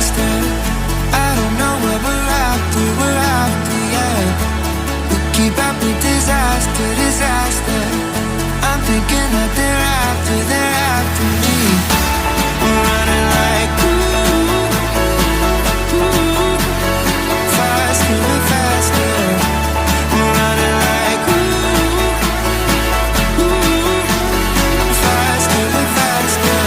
faster. I don't know where we're after, yeah. We keep up with disaster, disaster. I'm thinking that they're after me. We're running like faster and faster. We're running like faster and faster.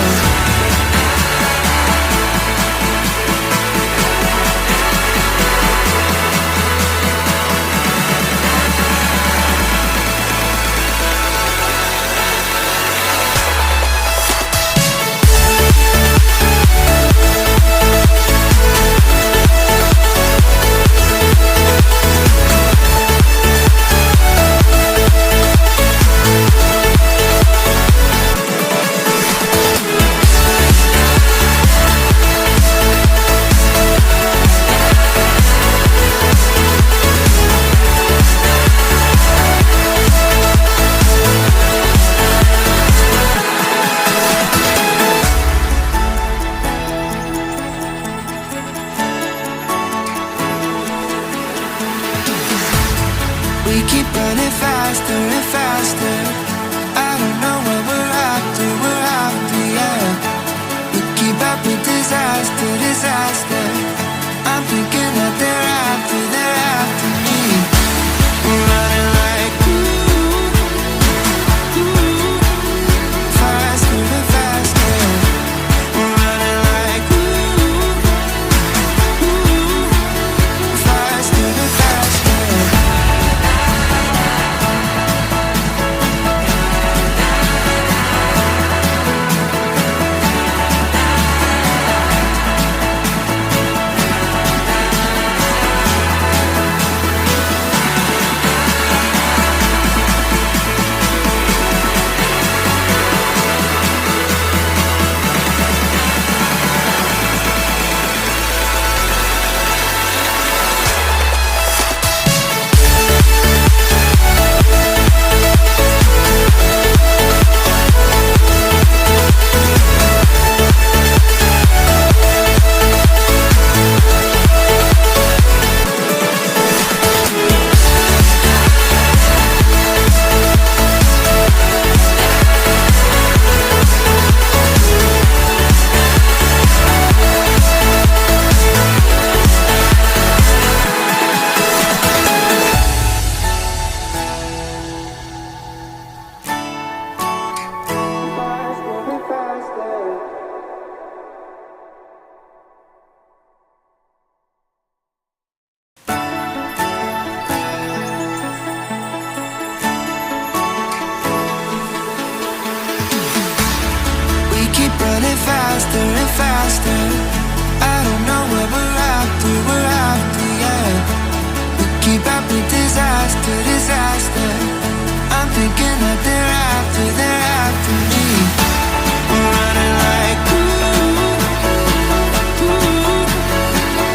We keep running faster and faster. I don't know where we're after, yeah. We keep up with disaster, disaster. I'm thinking that they're after me. We're running like faster and faster. We're running like faster and faster. Keep running faster and faster. I don't know where we're after, yeah. We keep up with disaster, disaster. I'm thinking that they're after me. We're running like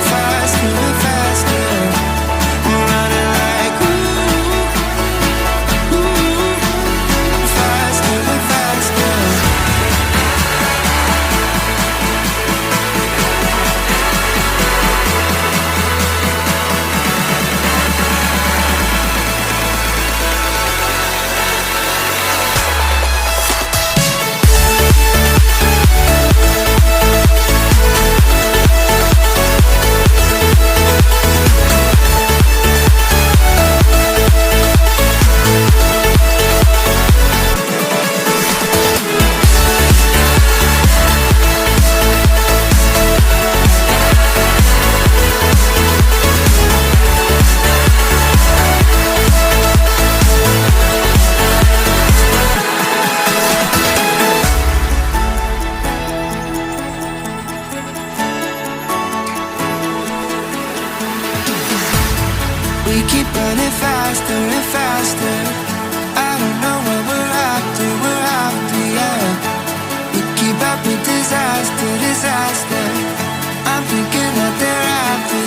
faster and faster. We're running like faster and faster. We keep running faster and faster. I don't know where we're after, yeah. We keep up with disaster, disaster. I'm thinking that they're after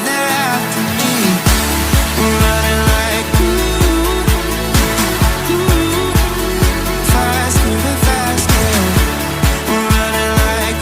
me. We're running like faster and faster. We're running like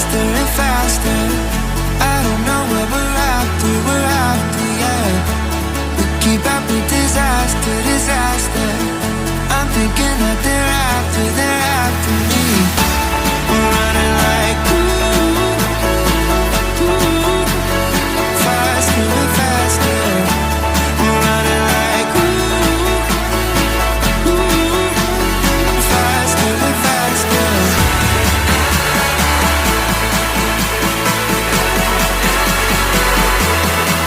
faster and faster. I don't know what we're after, yeah. We keep up with disaster, disaster.